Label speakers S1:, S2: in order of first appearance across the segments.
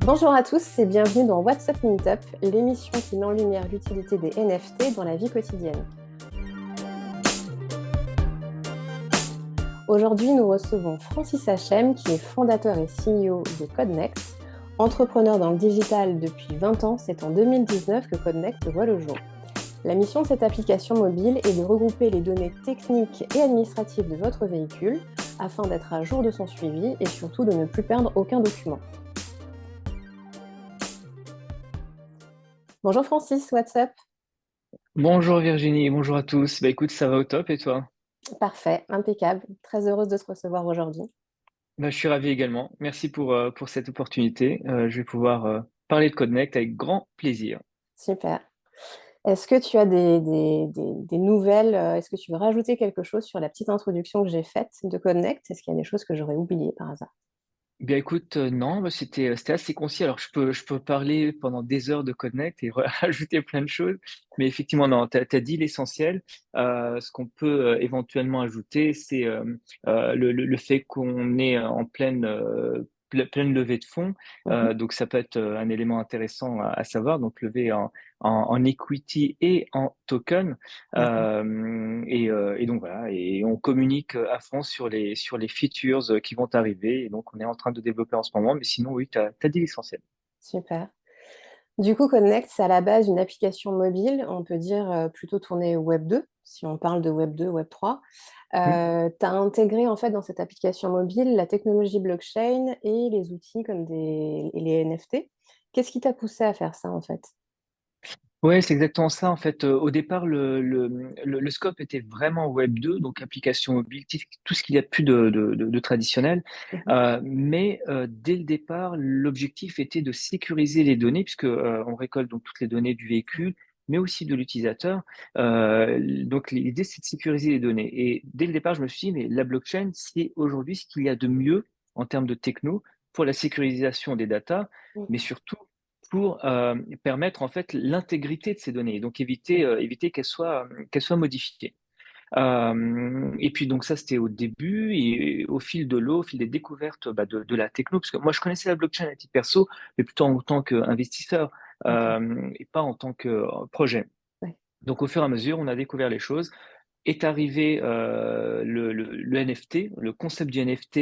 S1: Bonjour à tous et bienvenue dans WhatsApp Meetup, l'émission qui met en lumière l'utilité des NFT dans la vie quotidienne. Aujourd'hui, nous recevons Francis Hachem, qui est fondateur et CEO de Codenext. Entrepreneur dans le digital depuis 20 ans, c'est en 2019 que Codenext voit le jour. La mission de cette application mobile est de regrouper les données techniques et administratives de votre véhicule afin d'être à jour de son suivi et surtout de ne plus perdre aucun document. Bonjour Francis, WhatsApp.
S2: Bonjour Virginie, bonjour à tous. Écoute, ça va au top et toi?
S1: Parfait, impeccable. Très heureuse de te recevoir aujourd'hui.
S2: Je suis ravi également. Merci pour cette opportunité. Je vais pouvoir parler de Connect avec grand plaisir.
S1: Super. Est-ce que tu as des nouvelles? Est-ce que tu veux rajouter quelque chose sur la petite introduction que j'ai faite de Connect? Est-ce qu'il y a des choses que j'aurais oubliées par hasard?
S2: Bien écoute, non, c'était assez concis. Alors je peux parler pendant des heures de Connect et rajouter plein de choses, mais effectivement non, t'as dit l'essentiel. Ce qu'on peut éventuellement ajouter, c'est le fait qu'on est en pleine levée de fonds.
S1: Mhm.
S2: Donc ça peut être un élément intéressant à savoir. Donc levée en equity et en token.
S1: D'accord.
S2: Et donc voilà, et on communique à fond sur les features qui vont arriver. Et donc on est en train de développer en ce moment, mais sinon oui, t'as dit l'essentiel.
S1: Super. Du coup, Connect, c'est à la base une application mobile, on peut dire plutôt tournée Web 2, si on parle de Web 2, Web 3. Tu
S2: Hmm.
S1: as intégré en fait dans cette application mobile la technologie blockchain et les outils comme les NFT. Qu'est-ce qui t'a poussé à faire ça en fait?
S2: Ouais, c'est exactement ça. En fait, au départ, le scope était vraiment Web 2, donc application mobile, tout ce qu'il y a de plus de traditionnel.
S1: Mhm.
S2: Mais dès le départ, l'objectif était de sécuriser les données, puisque on récolte donc toutes les données du véhicule, mais aussi de l'utilisateur. Donc l'idée, c'est de sécuriser les données. Et dès le départ, je me suis dit, mais la blockchain, c'est aujourd'hui ce qu'il y a de mieux en termes de techno pour la sécurisation des datas, mais surtout pour permettre en fait l'intégrité de ces données, donc éviter qu'elles soient modifiées. Et puis donc ça c'était au début et au fil de l'eau, au fil des découvertes de la techno, parce que moi je connaissais la blockchain à titre perso, mais plutôt en tant qu'investisseur
S1: D'accord.
S2: et pas en tant que projet.
S1: Ouais.
S2: Donc au fur et à mesure, on a découvert les choses. Est arrivé le NFT, le concept du NFT,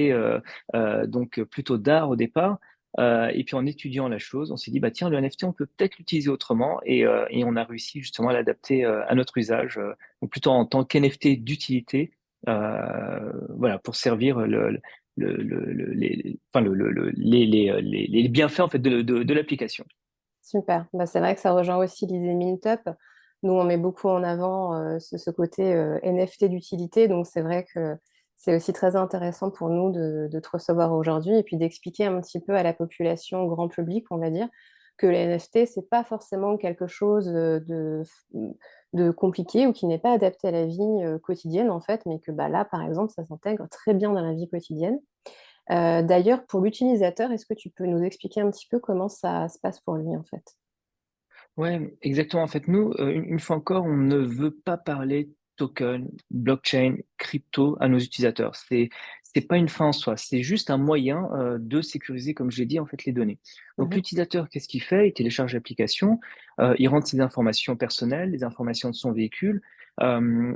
S2: donc plutôt d'art au départ. Et puis en étudiant la chose, on s'est dit, bah tiens, le NFT, on peut peut-être l'utiliser autrement. Et on a réussi justement à l'adapter à notre usage, donc plutôt en tant qu'NFT d'utilité, voilà, pour servir enfin, les bienfaits en fait de l'application.
S1: Super. Bah, c'est vrai que ça rejoint aussi l'idée Meetup. Nous, on met beaucoup en avant ce côté NFT d'utilité. Donc, c'est vrai que c'est aussi très intéressant pour nous de te recevoir aujourd'hui et puis d'expliquer un petit peu à la population, au grand public, on va dire, que les NFT, c'est pas forcément quelque chose de compliqué ou qui n'est pas adapté à la vie quotidienne, en fait, mais que bah, là, par exemple, ça s'intègre très bien dans la vie quotidienne. D'ailleurs, pour l'utilisateur, est-ce que tu peux nous expliquer un petit peu comment ça se passe pour lui, en fait?
S2: Ouais, exactement. En fait, nous, une fois encore, on ne veut pas parler token, blockchain, crypto à nos utilisateurs. C'est pas une fin en soi. C'est juste un moyen de sécuriser, comme je l'ai dit, en fait, les données. Donc,
S1: Mhm.
S2: l'utilisateur, qu'est-ce qu'il fait? Il télécharge l'application, il rentre ses informations personnelles, les informations de son véhicule,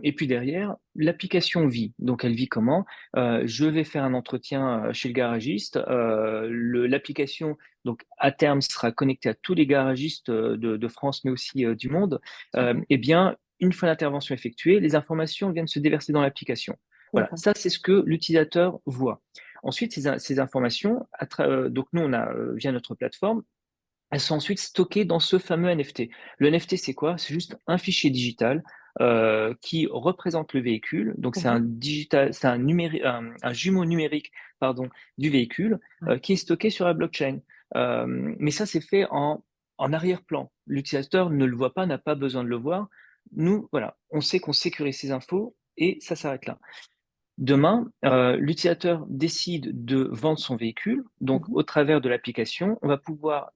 S2: et puis derrière, l'application vit. Donc, elle vit comment? Je vais faire un entretien chez le garagiste. L'application donc, à terme, sera connecté à tous les garagistes de France, mais aussi du monde.
S1: Super.
S2: Eh bien, une fois l'intervention effectuée, les informations viennent se déverser dans l'application. Voilà,
S1: D'accord.
S2: ça, c'est ce que l'utilisateur voit. Ensuite, ces informations, donc nous, on a, via notre plateforme, elles sont ensuite stockées dans ce fameux NFT. Le NFT, c'est quoi? C'est juste un fichier digital qui représente le véhicule. Donc, c'est
S1: Mhm.
S2: un digital, c'est un jumeau numérique, pardon, du véhicule
S1: Ouais.
S2: qui est stocké sur la blockchain. Mais ça, c'est fait en arrière-plan. L'utilisateur ne le voit pas, n'a pas besoin de le voir. Nous, voilà, on sait qu'on sécurise ces infos et ça s'arrête là. Demain, l'utilisateur décide de vendre son véhicule. Donc,
S1: Mhm.
S2: au travers de l'application, on va pouvoir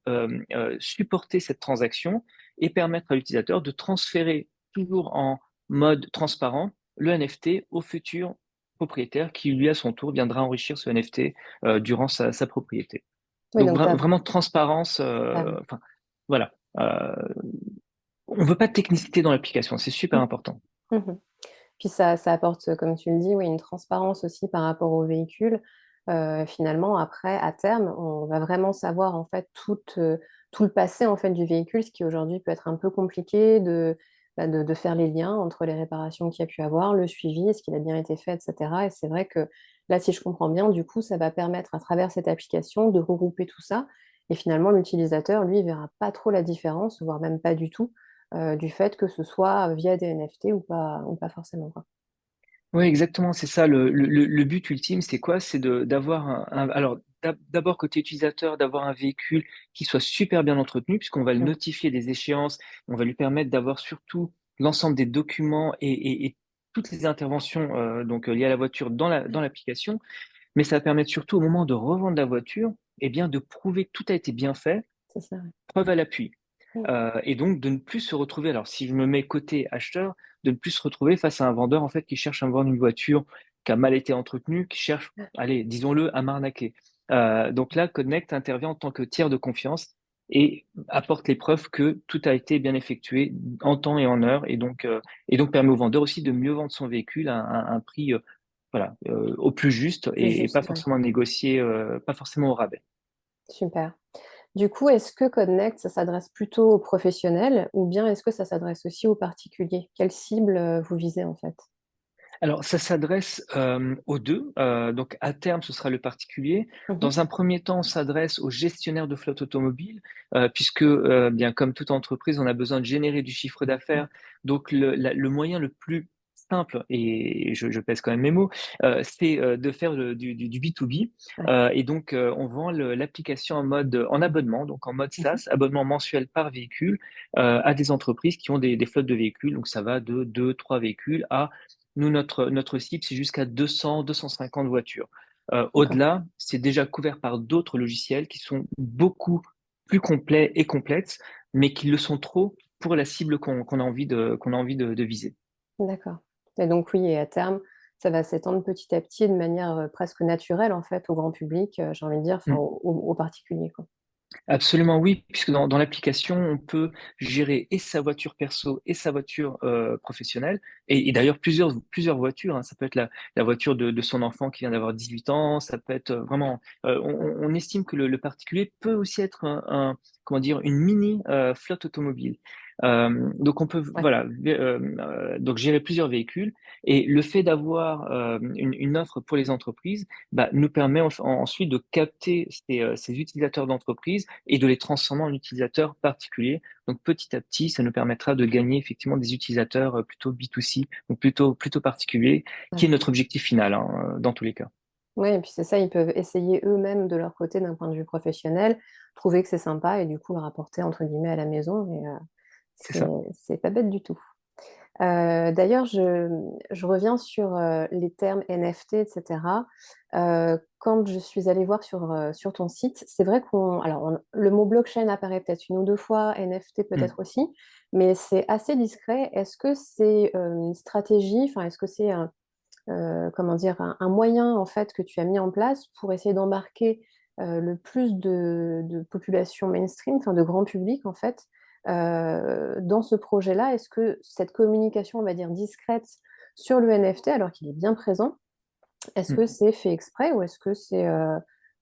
S2: supporter cette transaction et permettre à l'utilisateur de transférer toujours en mode transparent le NFT au futur propriétaire qui, lui, à son tour, viendra enrichir ce NFT durant sa propriété.
S1: Oui,
S2: Donc
S1: donc tu as...
S2: vraiment transparence. Enfin, voilà. On veut pas de technicité dans l'application, c'est super important.
S1: Puis ça apporte, comme tu le dis, oui, une transparence aussi par rapport au véhicule. Finalement, après, à terme, on va vraiment savoir en fait tout le passé en fait du véhicule, ce qui aujourd'hui peut être un peu compliqué de faire les liens entre les réparations qu'il y a pu avoir, le suivi, est-ce qu'il a bien été fait, etc. Et c'est vrai que là, si je comprends bien, du coup, ça va permettre à travers cette application de regrouper tout ça. Et finalement, l'utilisateur, lui, verra pas trop la différence, voire même pas du tout du fait que ce soit via des NFT ou pas forcément, quoi.
S2: Oui, exactement, c'est ça. Le but ultime, c'est quoi? C'est d'avoir alors, d'abord, côté utilisateur, d'avoir un véhicule qui soit super bien entretenu, puisqu'on va le
S1: Mm.
S2: notifier des échéances, on va lui permettre d'avoir surtout l'ensemble des documents et toutes les interventions donc liées à la voiture dans l'application. Mais ça va permettre surtout au moment de revendre la voiture, eh bien, de prouver que tout a été bien fait,
S1: C'est ça, ouais.
S2: preuve à l'appui.
S1: Mm.
S2: Et donc de ne plus se retrouver, alors si je me mets côté acheteur, de ne plus se retrouver face à un vendeur en fait qui cherche à me vendre une voiture qui a mal été entretenue, qui cherche, allez, disons-le, à m'arnaquer. Donc là, Connect intervient en tant que tiers de confiance et apporte les preuves que tout a été bien effectué en temps et en heure, et donc permet au vendeur aussi de mieux vendre son véhicule à un prix voilà, au plus juste,
S1: Plus
S2: et pas
S1: juste, ouais.
S2: forcément négocié, pas forcément au rabais.
S1: Super. Du coup, est-ce que Connect, ça s'adresse plutôt aux professionnels ou bien est-ce que ça s'adresse aussi aux particuliers? Quelle cible vous visez en fait?
S2: Alors, ça s'adresse aux deux. Donc, à terme, ce sera le particulier.
S1: Mhm.
S2: Dans un premier temps, on s'adresse aux gestionnaires de flotte automobile, puisque, bien comme toute entreprise, on a besoin de générer du chiffre d'affaires. Donc, le moyen le plus simple, et je pèse quand même mes mots, c'est de faire du B2B.
S1: Ouais.
S2: Et donc, on vend l'application en abonnement, donc en mode
S1: Mhm.
S2: SaaS, abonnement mensuel par véhicule, à des entreprises qui ont des flottes de véhicules. Donc, ça va de 2, 3 véhicules à nous, notre cible, c'est jusqu'à 200, 250 voitures.
S1: D'accord.
S2: Au-delà, c'est déjà couvert par d'autres logiciels qui sont beaucoup plus complets et complexes, mais qui le sont trop pour la cible qu'on a qu'on a envie de viser.
S1: D'accord. Et donc oui, et à terme, ça va s'étendre petit à petit de manière presque naturelle en fait au grand public, j'ai envie de dire, enfin
S2: Mm.
S1: aux particuliers, quoi.
S2: Absolument oui, puisque dans l'application, on peut gérer et sa voiture perso et sa voiture professionnelle, et d'ailleurs plusieurs voitures, hein. Ça peut être la voiture de son enfant qui vient d'avoir 18 ans, ça peut être vraiment... on estime que le particulier peut aussi être comment dire, une mini flotte automobile. Donc on peut
S1: Ouais.
S2: voilà, donc gérer plusieurs véhicules, et le fait d'avoir une offre pour les entreprises bah, nous permet ensuite de capter ces utilisateurs d'entreprise et de les transformer en utilisateurs particuliers. Donc petit à petit, ça nous permettra de gagner effectivement des utilisateurs plutôt B2C, donc plutôt particuliers, qui est
S1: Ouais.
S2: notre objectif final, hein, dans tous les cas.
S1: Ouais, et puis c'est ça, ils peuvent essayer eux-mêmes de leur côté d'un point de vue professionnel, trouver que c'est sympa et du coup le rapporter entre guillemets à la maison. Et
S2: C'est ça.
S1: c'est pas bête du tout. D'ailleurs, je reviens sur les termes NFT, etc. Quand je suis allée voir sur ton site, c'est vrai le mot blockchain apparaît peut-être une ou deux fois, NFT
S2: Mm.
S1: peut-être aussi, mais c'est assez discret. Est-ce que c'est une stratégie, enfin, est-ce que c'est comment dire, un moyen en fait que tu as mis en place pour essayer d'embarquer le plus de population mainstream, enfin de grand public en fait, dans ce projet-là? Est-ce que cette communication, on va dire discrète sur le NFT, alors qu'il est bien présent, est-ce que
S2: Mm.
S1: c'est fait exprès ou est-ce que c'est,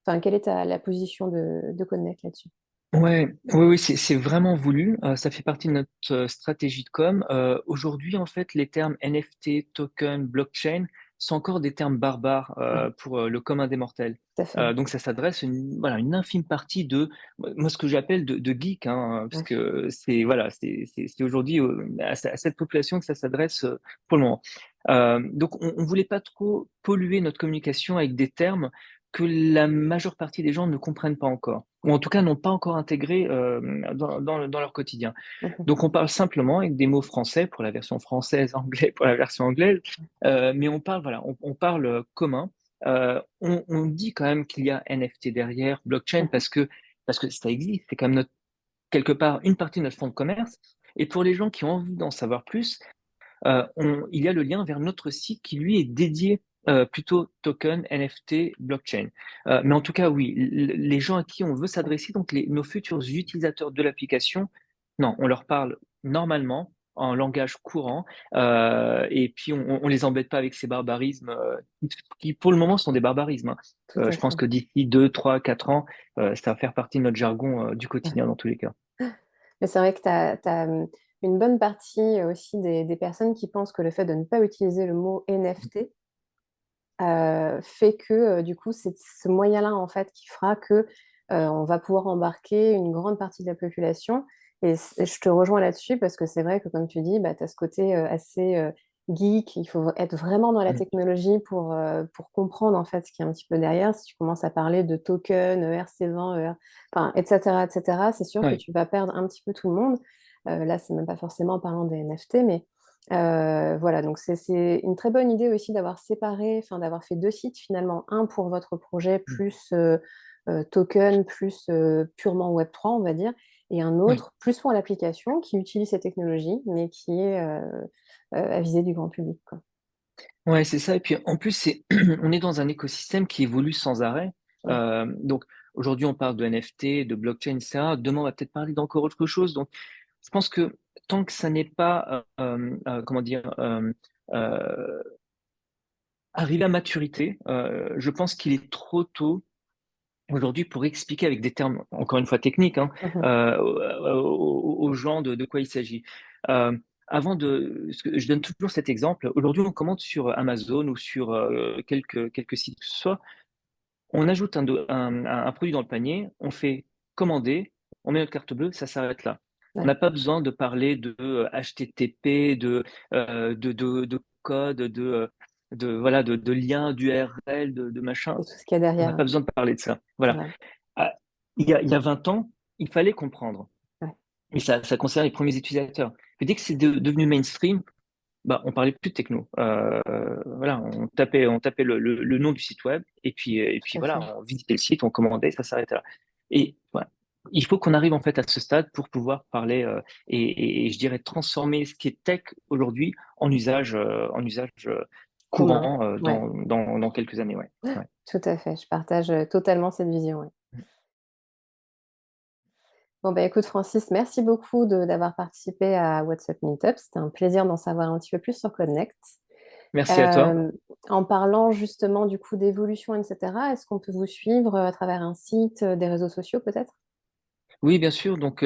S1: enfin, quelle est la position de Connect là-dessus?
S2: Ouais, oui, oui, c'est vraiment voulu. Ça fait partie de notre stratégie de com. Aujourd'hui, en fait, les termes NFT, token, blockchain sont encore des termes barbares
S1: Ouais,
S2: pour le commun des mortels.
S1: tout à fait.
S2: Donc, ça s'adresse voilà, une infime partie de moi ce que j'appelle de geeks, hein, parce
S1: Ouais,
S2: que c'est voilà, c'est aujourd'hui à cette population que ça s'adresse pour le moment. Donc, on voulait pas trop polluer notre communication avec des termes que la majeure partie des gens ne comprennent pas encore, ou en tout cas
S1: d'accord.
S2: n'ont pas encore intégré dans leur quotidien.
S1: Mhm.
S2: Donc on parle simplement avec des mots français pour la version française, anglais pour la version anglaise, mais on parle, voilà, on parle commun. On dit quand même qu'il y a NFT derrière, blockchain,
S1: Mhm.
S2: parce que ça existe, c'est quand même quelque part une partie de notre fonds de commerce. Et pour les gens qui ont envie d'en savoir plus, il y a le lien vers notre site qui lui est dédié Plutôt token, NFT, blockchain. Mais en tout cas, oui, les gens à qui on veut
S1: Ouais,
S2: s'adresser, donc nos futurs utilisateurs de l'application, non, on leur parle normalement, en langage courant, et puis on les embête pas avec ces barbarismes, qui pour le moment sont des barbarismes, hein.
S1: tout à
S2: Je pense
S1: fait.
S2: que d'ici 2, 3, 4 ans, ça va faire partie de notre jargon, du
S1: Ouais.
S2: quotidien dans tous les cas.
S1: Mais c'est vrai que tu as, une bonne partie aussi des personnes qui pensent que le fait de ne pas utiliser le mot NFT fait que du coup, c'est ce moyen-là en fait qui fera que on va pouvoir embarquer une grande partie de la population. Et je te rejoins là-dessus parce que c'est vrai que comme tu dis, bah, tu as ce côté assez geek. Il faut être vraiment dans la
S2: Mm.
S1: technologie pour comprendre en fait ce qui est un petit peu derrière. Si tu commences à parler de tokens, ERC20, enfin, etc., etc., c'est sûr que
S2: Ouais.
S1: tu vas perdre un petit peu tout le monde. Là, c'est même pas forcément en parlant des NFT, mais voilà, donc c'est une très bonne idée aussi d'avoir séparé, enfin d'avoir fait deux sites finalement, un pour votre projet
S2: Mm.
S1: plus token, plus purement Web3, on va dire, et un
S2: Oui.
S1: autre plus pour l'application qui utilise ces technologies, mais qui est à viser du grand public, quoi.
S2: Ouais, c'est ça. Et puis en plus, on est dans un écosystème qui évolue sans arrêt.
S1: Ouais.
S2: Donc aujourd'hui, on parle de NFT, de blockchain, etc. Demain, on va peut-être parler d'encore autre chose. Donc, je pense que tant que ça n'est pas, comment dire, arrivé à maturité, je pense qu'il est trop tôt aujourd'hui pour expliquer avec des termes, encore une fois techniques, hein,
S1: Mhm.
S2: aux gens de quoi il s'agit. Euh, je donne toujours cet exemple. Aujourd'hui, on commande sur Amazon ou sur quelques sites que ce soit. On ajoute un produit dans le panier, on fait commander, on met notre carte bleue, ça s'arrête là. On
S1: Ouais.
S2: n'a pas besoin de parler de HTTP, de code, voilà, de liens, d'URL, de machin.
S1: De tout ce qu'il y a
S2: On n'a
S1: derrière,
S2: pas besoin de parler de ça.
S1: c'est
S2: Voilà.
S1: vrai.
S2: Ah, il y a 20 ans, il fallait comprendre.
S1: Ouais.
S2: Et ça concerne les premiers utilisateurs. Mais dès que c'est devenu mainstream, bah, on parlait plus de techno. Voilà, on tapait le nom du site web et puis
S1: Tout à
S2: voilà,
S1: fait.
S2: on visitait le site, on commandait, ça s'arrêtait là. Et voilà, il faut qu'on arrive en fait à ce stade pour pouvoir parler et je dirais transformer ce qui est tech aujourd'hui en usage
S1: Commun.
S2: courant
S1: Ouais.
S2: dans quelques années. Ouais. Ouais.
S1: Tout à fait. Je partage totalement cette vision. Ouais. Bon, bah, écoute, Francis, merci beaucoup d'avoir participé à WhatsApp Meetup. C'était un plaisir d'en savoir un petit peu plus sur Connect.
S2: Merci à toi.
S1: Euh, En parlant justement du coup d'évolution, etc., est-ce qu'on peut vous suivre à travers un site, des réseaux sociaux peut-être?
S2: Oui, bien sûr. Donc,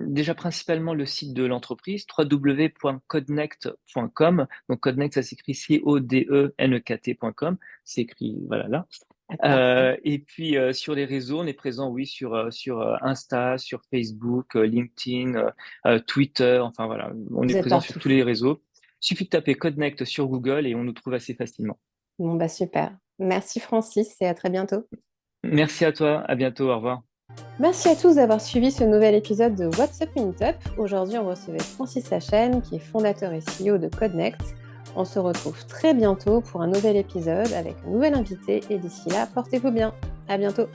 S2: déjà principalement le site de l'entreprise, www.codenect.com. Donc, Codenect, ça s'écrit CODENEKT.com. C'est écrit, voilà, là.
S1: Parfait.
S2: Et puis, sur les réseaux, on est présent, oui, sur Insta, sur Facebook, LinkedIn, Twitter. Enfin, voilà, on est
S1: Vous êtes
S2: présent sur
S1: partout.
S2: tous les réseaux. Il suffit de taper Codenect sur Google et on nous trouve assez facilement.
S1: Bon, bah super. Merci Francis et à très bientôt.
S2: Merci à toi. À bientôt. Au revoir.
S1: Merci à tous d'avoir suivi ce nouvel épisode de WhatsApp Meetup. Aujourd'hui, on recevait Francis Lachaine, qui est fondateur et CEO de Codnext. On se retrouve très bientôt pour un nouvel épisode avec un nouvel invité et d'ici là, portez-vous bien. À bientôt.